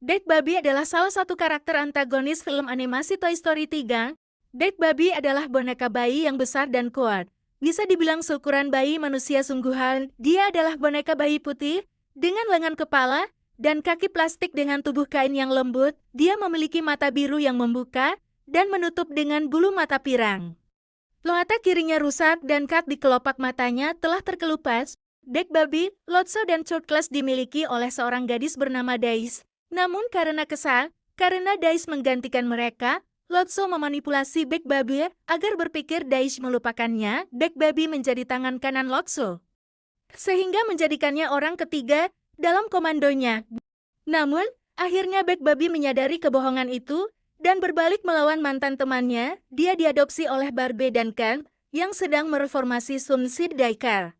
Dek Babi adalah salah satu karakter antagonis film animasi Toy Story 3. Dek Babi adalah boneka bayi yang besar dan kuat. Bisa dibilang seukuran bayi manusia sungguhan, dia adalah boneka bayi putih, dengan lengan kepala, dan kaki plastik dengan tubuh kain yang lembut. Dia memiliki mata biru yang membuka, dan menutup dengan bulu mata pirang. Mata kirinya rusak dan kat di kelopak matanya telah terkelupas. Dek Babi, Lotso dan Chocolates dimiliki oleh seorang gadis bernama Daisy. Namun karena kesal, karena Daisy menggantikan mereka, Lotso memanipulasi Dek Babi agar berpikir Daisy melupakannya. Dek Babi menjadi tangan kanan Lotso, sehingga menjadikannya orang ketiga dalam komandonya. Namun, akhirnya Dek Babi menyadari kebohongan itu, dan berbalik melawan mantan temannya. Dia diadopsi oleh Barbie dan Ken, yang sedang mereformasi Sun Sid Daikar.